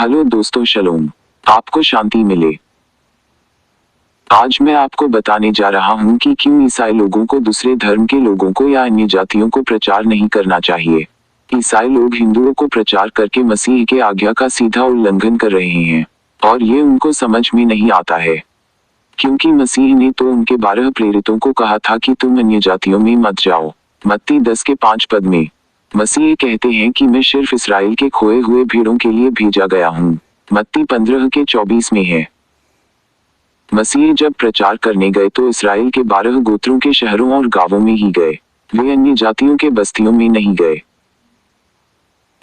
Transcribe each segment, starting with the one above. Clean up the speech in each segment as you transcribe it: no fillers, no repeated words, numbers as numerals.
Hello दोस्तों, शलोम। आपको शांति मिले। आज मैं आपको बताने जा रहा हूँ कि क्यों ईसाई लोगों को दूसरे धर्म के लोगों को या अन्य जातियों को प्रचार नहीं करना चाहिए। ईसाई लोग हिंदुओं को प्रचार करके मसीह के आज्ञा का सीधा उल्लंघन कर रहे हैं और ये उनको समझ में नहीं आता है, क्योंकि मसीह ने तो उनके 12 प्रेरितों को कहा था कि तुम अन्य जातियों में मत जाओ। मत्ती 10:5 में मसीह कहते हैं कि मैं सिर्फ इस्राएल के खोए हुए भेड़ों के लिए भेजा गया हूँ। मत्ती 15:24 में है। मसीह जब प्रचार करने गए तो इस्राएल के 12 गोत्रों के शहरों और गांवों में ही गए, वे अन्य जातियों के बस्तियों में नहीं गए।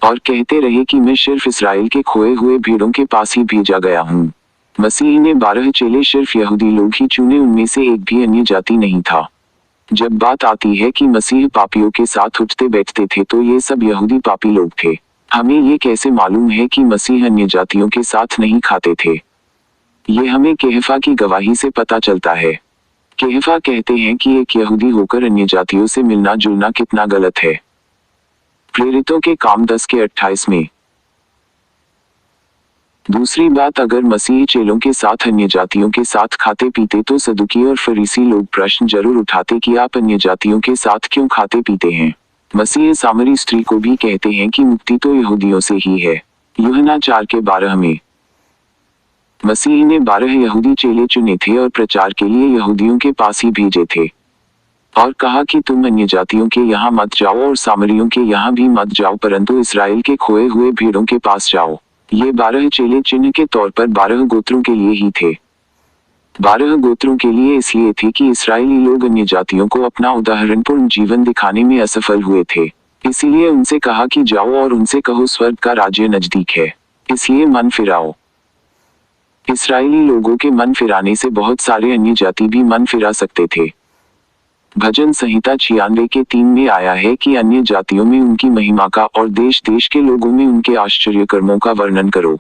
और कहते रहे कि मैं सिर्फ इस्राएल के खोए हुए भेड़ों के पास ही भेजा गया हूँ। मसीह ने 12 चेले सिर्फ यहूदी लोग ही चुने, उनमें से एक भी अन्य जाति नहीं था। जब बात आती है कि मसीह पापियों के साथ उठते बैठते थे तो ये सब यहूदी पापी लोग थे। हमें ये कैसे मालूम है कि मसीह अन्य जातियों के साथ नहीं खाते थे? ये हमें केहफा की गवाही से पता चलता है। केहफा कहते हैं कि एक यहूदी होकर अन्य जातियों से मिलना जुलना कितना गलत है। प्रेरितों के काम 10:28 में। दूसरी बात, अगर मसीह चेलों के साथ अन्य जातियों के साथ खाते पीते तो सदुकी और फरीसी लोग प्रश्न जरूर उठाते कि आप अन्य जातियों के साथ क्यों खाते पीते हैं। मसीह सामरी स्त्री को भी कहते हैं कि मुक्ति तो यहूदियों से ही है। यूहन्ना 4:12 में मसीह ने 12 यहूदी चेले चुने थे और प्रचार के लिए यहूदियों के पास ही भेजे थे और कहा कि तुम अन्य जातियों के यहाँ मत जाओ और सामरियों के यहाँ भी मत जाओ, परंतु इस्राएल के खोए हुए भेड़ों के पास जाओ। ये 12 चेले चिन्ह के तौर पर 12 गोत्रों के लिए ही थे। 12 गोत्रों के लिए इसलिए थे कि इस्राएली लोग अन्य जातियों को अपना उदाहरणपूर्ण जीवन दिखाने में असफल हुए थे। इसीलिए उनसे कहा कि जाओ और उनसे कहो स्वर्ग का राज्य नजदीक है, इसलिए मन फिराओ। इस्राएली लोगों के मन फिराने से बहुत सारे अन्य जाति भी मन फिरा सकते थे। भजन संहिता 96:3 में आया है कि अन्य जातियों में उनकी महिमा का और देश देश के लोगों में उनके आश्चर्य कर्मों का वर्णन करो।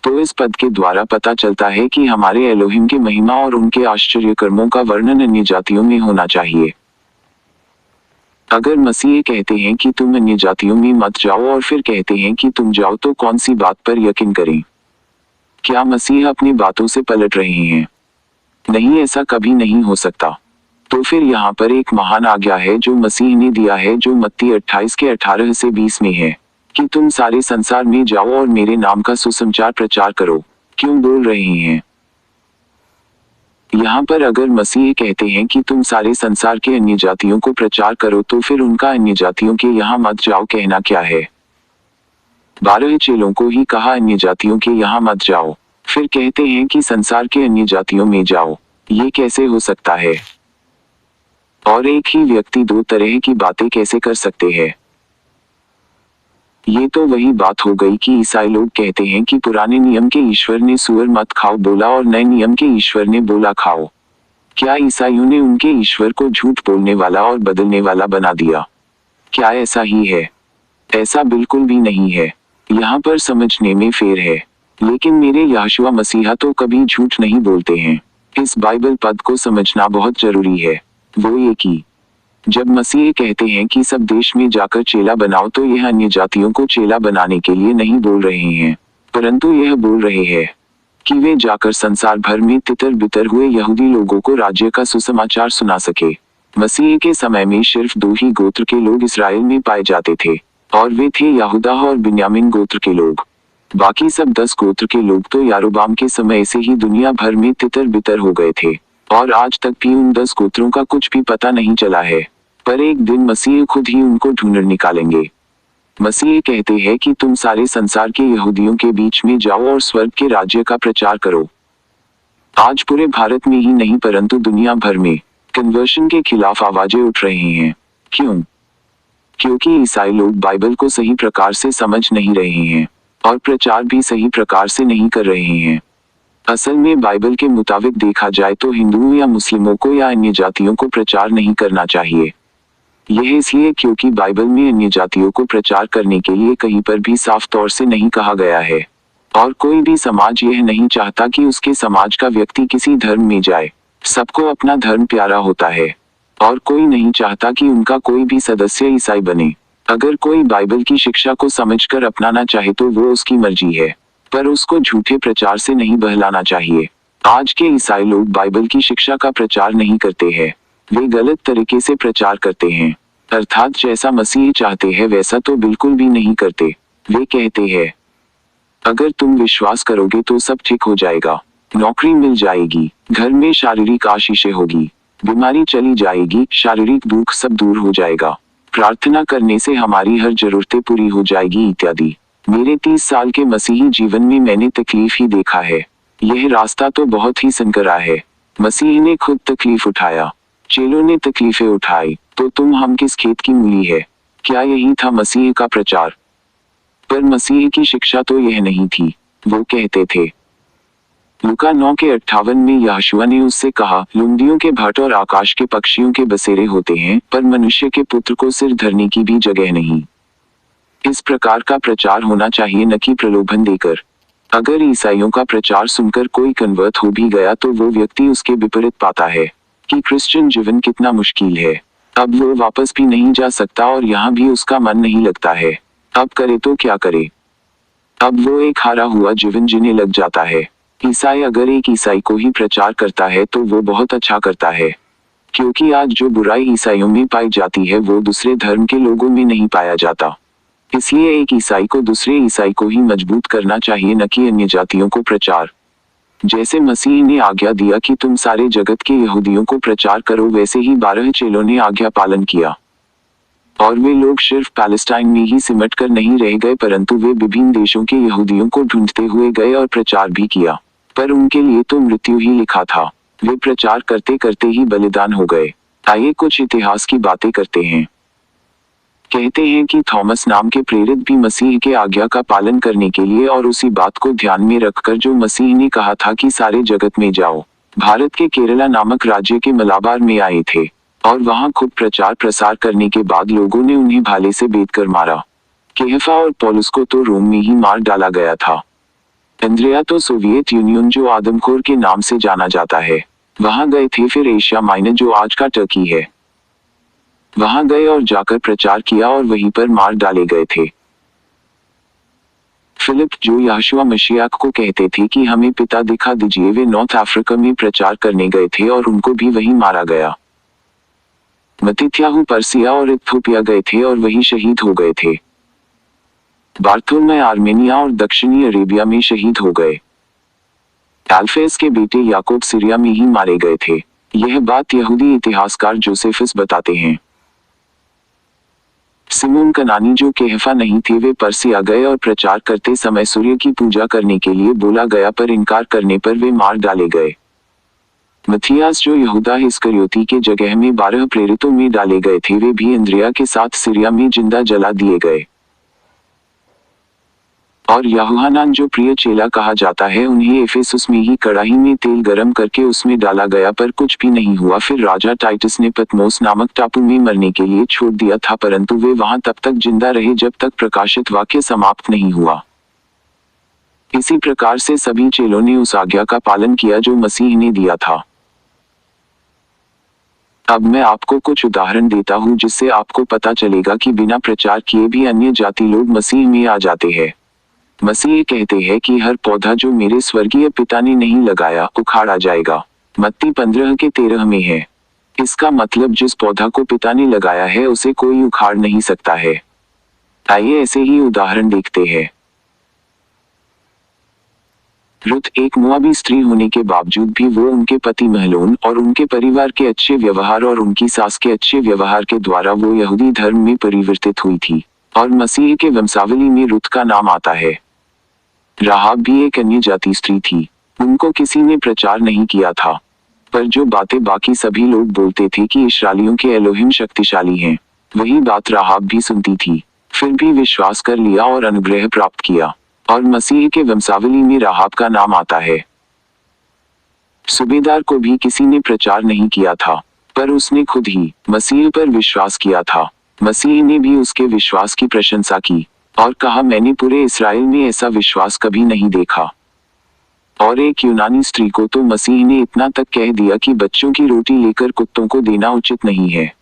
तो इस पद के द्वारा पता चलता है कि हमारे एलोहिम की महिमा और उनके आश्चर्य कर्मों का वर्णन अन्य जातियों में होना चाहिए। अगर मसीह कहते हैं कि तुम अन्य जातियों में मत जाओ और फिर कहते हैं कि तुम जाओ, तो कौन सी बात पर यकीन करें? क्या मसीह अपनी बातों से पलट रहे हैं? नहीं, ऐसा कभी नहीं हो सकता। तो फिर यहाँ पर एक महान आज्ञा है जो मसीह ने दिया है, जो मत्ती 28:18-20 में है कि तुम सारे संसार में जाओ और मेरे नाम का सुसमाचार प्रचार करो। क्यों बोल रहे हैं? यहाँ पर अगर मसीह कहते हैं कि तुम सारे संसार के अन्य जातियों को प्रचार करो, तो फिर उनका अन्य जातियों के यहाँ मत जाओ कहना क्या है? 12 चेलों को ही कहा अन्य जातियों के यहाँ मत जाओ, फिर कहते हैं कि संसार के अन्य जातियों में जाओ। ये कैसे हो सकता है? और एक ही व्यक्ति दो तरह की बातें कैसे कर सकते हैं? ये तो वही बात हो गई कि ईसाई लोग कहते हैं कि पुराने नियम के ईश्वर ने सूअर मत खाओ बोला और नए नियम के ईश्वर ने बोला खाओ। क्या ईसाइयों ने उनके ईश्वर को झूठ बोलने वाला और बदलने वाला बना दिया? क्या ऐसा ही है? ऐसा बिल्कुल भी नहीं है। यहाँ पर समझने में फेर है। लेकिन मेरे यहोशुआ मसीहा तो कभी झूठ नहीं बोलते हैं। इस बाइबल पद को समझना बहुत जरूरी है। वो ये कि जब मसीह कहते हैं कि सब देश में जाकर चेला बनाओ, तो यह अन्य जातियों को चेला बनाने के लिए नहीं बोल रहे हैं, परंतु यह बोल रहे हैं कि वे जाकर संसार भर में तितर बितर हुए यहूदी लोगों को राज्य का सुसमाचार सुना सके। मसीह के समय में सिर्फ 2 ही गोत्र के लोग इस्राएल में पाए जाते थे और वे थे यहूदा और बिन्यामीन गोत्र के लोग। बाकी सब 10 गोत्र के लोग तो यारोबाम के समय से ही दुनिया भर में तितर बितर हो गए थे और आज तक भी उन 10 गोत्रों का कुछ भी पता नहीं चला है। पर एक दिन मसीह खुद ही उनको ढूंढ निकालेंगे। मसीह कहते हैं कि तुम सारे संसार के यहूदियों के बीच में जाओ और स्वर्ग के राज्य का प्रचार करो। आज पूरे भारत में ही नहीं परंतु दुनिया भर में कन्वर्शन के खिलाफ आवाजें उठ रही हैं। क्यों? क्योंकि ईसाई लोग बाइबल को सही प्रकार से समझ नहीं रहे हैं और प्रचार भी सही प्रकार से नहीं कर रहे हैं। असल में बाइबल के मुताबिक देखा जाए तो हिंदुओं या मुस्लिमों को या अन्य जातियों को प्रचार नहीं करना चाहिए। यह इसलिए क्योंकि बाइबल में अन्य जातियों को प्रचार करने के लिए कहीं पर भी साफ तौर से नहीं कहा गया है और कोई भी समाज यह नहीं चाहता कि उसके समाज का व्यक्ति किसी धर्म में जाए। सबको अपना धर्म प्यारा होता है और कोई नहीं चाहता कि उनका कोई भी सदस्य ईसाई बने। अगर कोई बाइबल की शिक्षा को समझकर अपनाना चाहे तो वो उसकी मर्जी है, पर उसको झूठे प्रचार से नहीं बहलाना चाहिए। आज के ईसाई लोग बाइबल की शिक्षा का प्रचार नहीं करते हैं, वे गलत तरीके से प्रचार करते हैं, अर्थात जैसा मसीह चाहते हैं वैसा तो बिल्कुल भी नहीं करते। वे कहते हैं, अगर तुम विश्वास करोगे तो सब ठीक हो जाएगा, नौकरी मिल जाएगी, घर में शारीरिक आशीषें होगी, बीमारी चली जाएगी, शारीरिक दुख सब दूर हो जाएगा, प्रार्थना करने से हमारी हर जरूरतें पूरी हो जाएगी इत्यादि। मेरे 30 साल के मसीही जीवन में मैंने तकलीफ ही देखा है। यह रास्ता तो बहुत ही संकरा है। मसीह ने खुद तकलीफ उठाया, चेलों ने तकलीफें उठाई, तो तुम हम किस खेत की मूली है? क्या यही था मसीह का प्रचार? पर मसीह की शिक्षा तो यह नहीं थी। वो कहते थे, लूका 9:58 में यहोशुआ ने उससे कहा, लुंदियों के भट्ट और आकाश के पक्षियों के बसेरे होते हैं, पर मनुष्य के पुत्र को सिर धरने की भी जगह नहीं। इस प्रकार का प्रचार होना चाहिए, न कि प्रलोभन देकर। अगर ईसाइयों का प्रचार सुनकर कोई कन्वर्ट हो भी गया तो वो व्यक्ति उसके विपरीत पाता है कि क्रिश्चियन जीवन कितना मुश्किल है। अब वो वापस भी नहीं जा सकता और यहाँ भी उसका मन नहीं लगता है। अब करे तो क्या करे? अब वो एक हारा हुआ जीवन जीने लग जाता है। ईसाई अगर एक ईसाई को ही प्रचार करता है तो वो बहुत अच्छा करता है, क्योंकि आज जो बुराई ईसाइयों में पाई जाती है वो दूसरे धर्म के लोगों में नहीं पाया जाता। इसलिए एक ईसाई को दूसरे ईसाई को ही मजबूत करना चाहिए, न कि अन्य जातियों को प्रचार। जैसे मसीह ने आज्ञा दिया कि तुम सारे जगत के यहूदियों को प्रचार करो, वैसे ही 12 चेलों ने आज्ञा पालन किया। और वे लोग सिर्फ पैलेस्टाइन में ही सिमट कर नहीं रह गए, परंतु वे विभिन्न देशों के यहूदियों को ढूंढते हुए गए और प्रचार भी किया। पर उनके लिए तो मृत्यु ही लिखा था। वे प्रचार करते करते ही बलिदान हो गए। आइए कुछ इतिहास की बातें करते हैं। कहते हैं कि थॉमस नाम के प्रेरित भी मसीह के आज्ञा का पालन करने के लिए और उसी बात को ध्यान में रखकर जो मसीह ने कहा था कि सारे जगत में जाओ, भारत के केरला नामक राज्य के मलाबार में आए थे और वहां खूब प्रचार प्रसार करने के बाद लोगों ने उन्हें भाले से बेध कर मारा। केहफा और पौलुस को तो रोम में ही मार डाला गया था। अंद्रिया तो सोवियत यूनियन जो आदमखोर के नाम से जाना जाता है वहां गए थे। फिर एशिया माइनर जो आज का टर्की है वहां गए और जाकर प्रचार किया और वहीं पर मार डाले गए थे। फिलिप जो यहोशुआ मसीह को कहते थे कि हमें पिता दिखा दीजिए, वे नॉर्थ अफ्रीका में प्रचार करने गए थे और उनको भी वहीं मारा गया। मत्तित्याहु पर्सिया और इथियोपिया गए थे और वहीं शहीद हो गए थे। बार्थोलोमेव आर्मेनिया और दक्षिणी अरेबिया में शहीद हो गए। अल्फेस के बेटे याकूब सीरिया में ही मारे गए थे। यह बात यहूदी इतिहासकार जोसेफस बताते हैं। सिमोन कनानी जो केहफा नहीं थे वे पर्सिया गए और प्रचार करते समय सूर्य की पूजा करने के लिए बोला गया, पर इनकार करने पर वे मार डाले गए। मथियास जो यहूदा इस्करियोती के जगह में 12 प्रेरितों में डाले गए थे, वे भी अंद्रिया के साथ सीरिया में जिंदा जला दिए गए। और यूहन्ना जो प्रिय चेला कहा जाता है, उन्हें एफेसुस में ही कड़ाही में तेल गरम करके उसमें डाला गया, पर कुछ भी नहीं हुआ। फिर राजा टाइटस ने पतमोस नामक टापू में मरने के लिए छोड़ दिया था, परंतु वे वहां तब तक जिंदा रहे जब तक प्रकाशित वाक्य समाप्त नहीं हुआ। इसी प्रकार से सभी चेलों ने उस आज्ञा का पालन किया जो मसीह ने दिया था। अब मैं आपको कुछ उदाहरण देता हूँ जिससे आपको पता चलेगा कि बिना प्रचार किए भी अन्य जाति लोग मसीह में आ जाते हैं। मसीह कहते हैं कि हर पौधा जो मेरे स्वर्गीय पिता ने नहीं लगाया उखाड़ा जाएगा। मत्ती 15:13 में है। इसका मतलब जिस पौधा को पिता ने लगाया है उसे कोई उखाड़ नहीं सकता है। आइए ऐसे ही उदाहरण देखते हैं। रुत एक मोआबी स्त्री होने के बावजूद भी वो उनके पति महलोन और उनके परिवार के अच्छे व्यवहार और उनकी सास के अच्छे व्यवहार के द्वारा वो यहूदी धर्म में परिवर्तित हुई थी और मसीह के वंशावली में रुत का नाम आता है। राहाब भी एक अन्य जाति स्त्री थी। उनको किसी ने प्रचार नहीं किया था, पर जो बातें बाकी सभी लोग बोलते थे कि इस्राएलियों के एलोहिम शक्तिशाली हैं, वही बात राहाब भी सुनती थी। फिर भी विश्वास कर लिया और अनुग्रह प्राप्त किया और मसीह के वंशावली में राहाब का नाम आता है। सूबेदार को भी किसी ने प्रचार नहीं किया था, पर उसने खुद ही मसीह पर विश्वास किया था। मसीह ने भी उसके विश्वास की प्रशंसा की और कहा, मैंने पूरे इस्राएल में ऐसा विश्वास कभी नहीं देखा। और एक यूनानी स्त्री को तो मसीह ने इतना तक कह दिया कि बच्चों की रोटी लेकर कुत्तों को देना उचित नहीं है।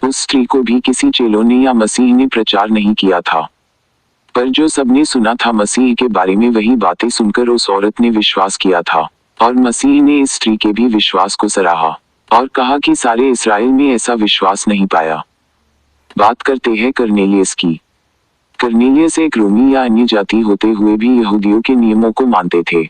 उस स्त्री को भी किसी चेलों ने या मसीह ने प्रचार नहीं किया था, पर जो सबने सुना था मसीह के बारे में वही बातें सुनकर उस औरत ने विश्वास किया था, और मसीह ने इस स्त्री के भी विश्वास को सराहा और कहा कि सारे इस्राएल में ऐसा विश्वास नहीं पाया। बात करते हैं करनेलियस की। करनेलियस एक रोमी या अन्य जाति होते हुए भी यहूदियों के नियमों को मानते थे।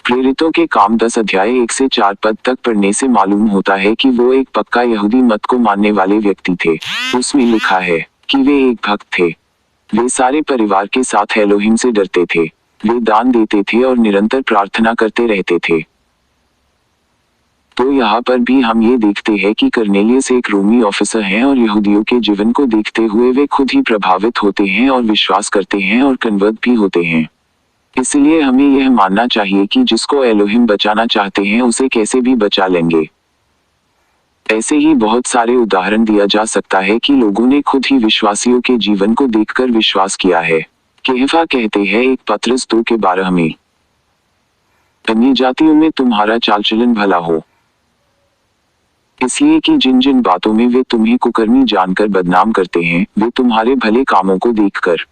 प्रेरितों के काम 10 अध्याय 1 से 4 पद तक पढ़ने से मालूम होता है कि वो एक पक्का यहूदी मत को मानने वाले व्यक्ति थे। उसमें लिखा है कि वे एक भक्त थे। वे सारे परिवार के साथ एलोहिम से डरते थे। वे दान देते थे और निरंतर प्रार्थना करते रहते थे। तो यहाँ पर भी हम ये देखते हैं कि करनेलियस एक रोमी ऑफिसर हैं और यहूदियों के जीवन को देखते हुए वे खुद ही प्रभावित होते हैं और विश्वास करते हैं और कन्वर्ट भी होते हैं। इसलिए हमें यह मानना चाहिए कि जिसको एलोहिम बचाना चाहते हैं उसे कैसे भी बचा लेंगे। ऐसे ही बहुत सारे उदाहरण दिया जा सकता है कि लोगों ने खुद ही विश्वासियों के जीवन को देखकर विश्वास किया है। केफा कहते हैं 1 पतरस 2 के 12 में, अन्य जातियों में तुम्हारा चालचलन भला हो, इसलिए कि जिन जिन बातों में वे तुम्हें कुकर्मी जानकर बदनाम करते हैं वे तुम्हारे भले कामों को देखकर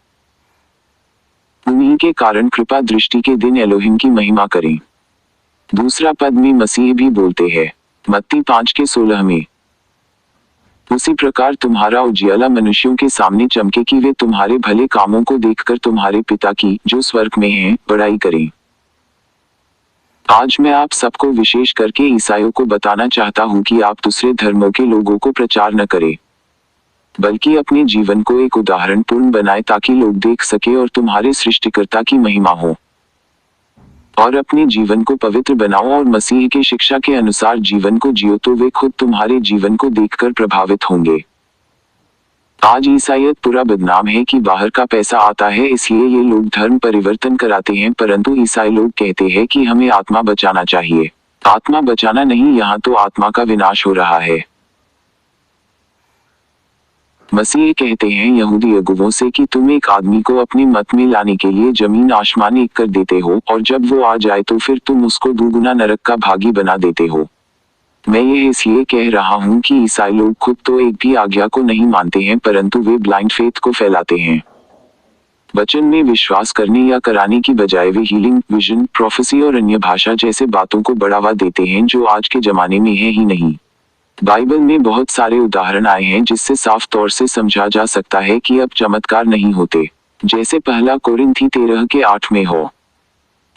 उन्हीं के कारण कृपा दृष्टि के दिन एलोहिम की महिमा करें। दूसरा पद में मसीह भी बोलते हैं, मत्ती 5 के 16 में, उसी प्रकार तुम्हारा उजियाला मनुष्यों के सामने चमके कि वे तुम्हारे भले कामों को देखकर तुम्हारे पिता की जो स्वर्ग में है बड़ाई करें। आज मैं आप सबको विशेष करके ईसाइयों को बताना चाहता हूँ कि आप दूसरे धर्मों के लोगों को प्रचार न करें, बल्कि अपने जीवन को एक उदाहरण पूर्ण बनाए ताकि लोग देख सके और तुम्हारे सृष्टिकर्ता की महिमा हो। और अपने जीवन को पवित्र बनाओ और मसीह की शिक्षा के अनुसार जीवन को जियो तो वे खुद तुम्हारे जीवन को देखकर प्रभावित होंगे। आज ईसाइयत पूरा बदनाम है कि बाहर का पैसा आता है इसलिए ये लोग धर्म परिवर्तन कराते हैं, परंतु ईसाई लोग कहते हैं कि हमें आत्मा बचाना चाहिए। आत्मा बचाना नहीं, यहाँ तो आत्मा का विनाश हो रहा है। मसीह कहते हैं यहूदी अगुवों से कि तुम एक आदमी को अपने मत में लाने के लिए जमीन आसमान एक कर देते हो और जब वो आ जाए तो फिर तुम उसको दुगुना नरक का भागी बना देते हो। मैं यह इसलिए कह रहा हूँ कि ईसाई लोग खुद तो एक भी आज्ञा को नहीं मानते हैं, परंतु वे ब्लाइंड फेथ को फैलाते हैं। वचन में विश्वास करने या कराने की बजाय वे हीलिंग, विजन, प्रोफेसी और अन्य भाषा जैसे बातों को बढ़ावा देते हैं जो आज के जमाने में है ही नहीं। बाइबल में बहुत सारे उदाहरण आए हैं जिससे साफ तौर से समझा जा सकता है कि अब चमत्कार नहीं होते, जैसे 1 कोरिन्थी 13 के 8 में हो,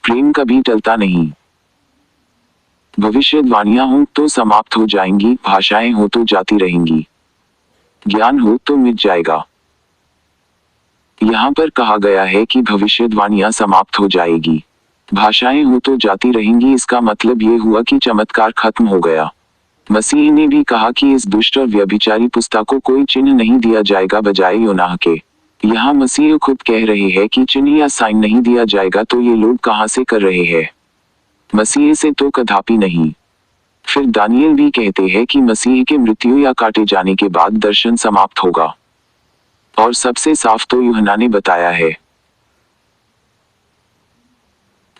प्रेम कभी टलता नहीं, भविष्यवाणियां हो तो समाप्त हो जाएंगी, भाषाएं हो तो जाती रहेंगी, ज्ञान हो तो मिट जाएगा। यहाँ पर कहा गया है कि भविष्यवाणियां समाप्त हो जाएगी, भाषाएं हो तो जाती रहेंगी। इसका मतलब ये हुआ कि चमत्कार खत्म हो गया। मसीह ने भी कहा कि इस दुष्ट और व्यभिचारी पुस्तक को कोई चिन्ह नहीं दिया जाएगा बजाय योनाह के। यहाँ मसीह खुद कह रहे हैं कि चिन्ह या साइन नहीं दिया जाएगा, तो ये लोग कहाँ से कर रहे हैं? मसीह से तो कदापि नहीं। फिर दानियल भी कहते हैं कि मसीह के मृत्यु या काटे जाने के बाद दर्शन समाप्त होगा, और सबसे साफ तो यूहन्ना ने बताया है।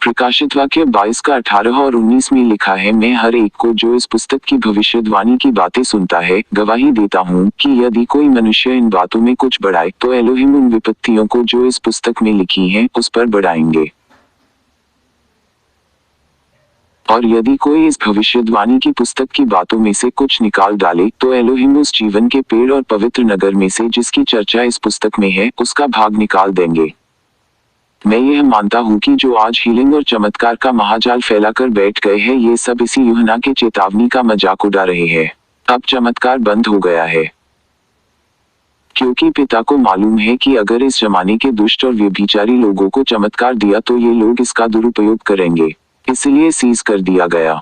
प्रकाशित वाक्य 22 का 18 और 19 में लिखा है, मैं हर एक को जो इस पुस्तक की भविष्यवाणी की बातें सुनता है गवाही देता हूँ कि यदि कोई मनुष्य इन बातों में कुछ बढ़ाए तो एलोहिम उन विपत्तियों को जो इस पुस्तक में लिखी हैं उस पर बढ़ाएंगे, और यदि कोई इस भविष्यवाणी की पुस्तक की बातों में से कुछ निकाल डाले तो एलोहिम उस जीवन के पेड़ और पवित्र नगर में से जिसकी चर्चा इस पुस्तक में है उसका भाग निकाल देंगे। मैं यह मानता हूँ कि जो आज हीलिंग और चमत्कार का महाजाल फैलाकर बैठ गए हैं ये सब इसी यूहन्ना के चेतावनी का मजाक उड़ा रहे हैं। अब चमत्कार बंद हो गया है, क्योंकि पिता को मालूम है कि अगर इस जमाने के दुष्ट और व्यभिचारी लोगों को चमत्कार दिया तो ये लोग इसका दुरुपयोग करेंगे, इसलिए सीज कर दिया गया।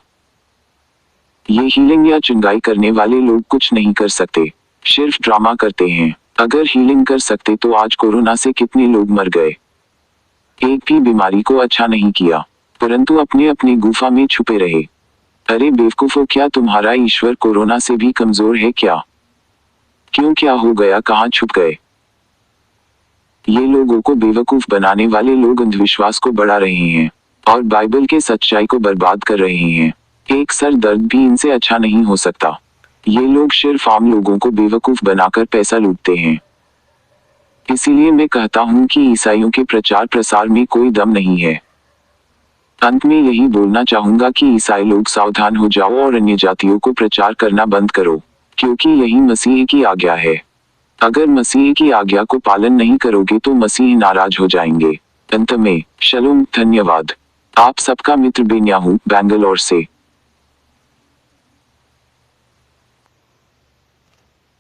ये हीलिंग या चुंगाई करने वाले लोग कुछ नहीं कर सकते, सिर्फ ड्रामा करते हैं। अगर हीलिंग कर सकते तो आज कोरोना से कितने लोग मर गए। एक भी बीमारी को अच्छा नहीं किया, परंतु अपने अपने गुफा में छुपे रहे। अरे बेवकूफों, क्या तुम्हारा ईश्वर कोरोना से भी कमजोर है क्या? क्यों, क्या हो गया, कहाँ छुप गए? ये लोगों को बेवकूफ बनाने वाले लोग अंधविश्वास को बढ़ा रहे हैं और बाइबल के सच्चाई को बर्बाद कर रहे हैं। एक सर दर्द भी इनसे अच्छा नहीं हो सकता। ये लोग सिर्फ आम लोगों को बेवकूफ बनाकर पैसा लूटते हैं। इसीलिए मैं कहता हूँ कि ईसाइयों के प्रचार प्रसार में कोई दम नहीं है। अंत में यही बोलना चाहूंगा कि ईसाई लोग सावधान हो जाओ और अन्य जातियों को प्रचार करना बंद करो, क्योंकि यही मसीह की आज्ञा है। अगर मसीह की आज्ञा को पालन नहीं करोगे तो मसीह नाराज हो जाएंगे। अंत में शलोम, धन्यवाद। आप सबका मित्र बेन्याहू, बैंगलोर से।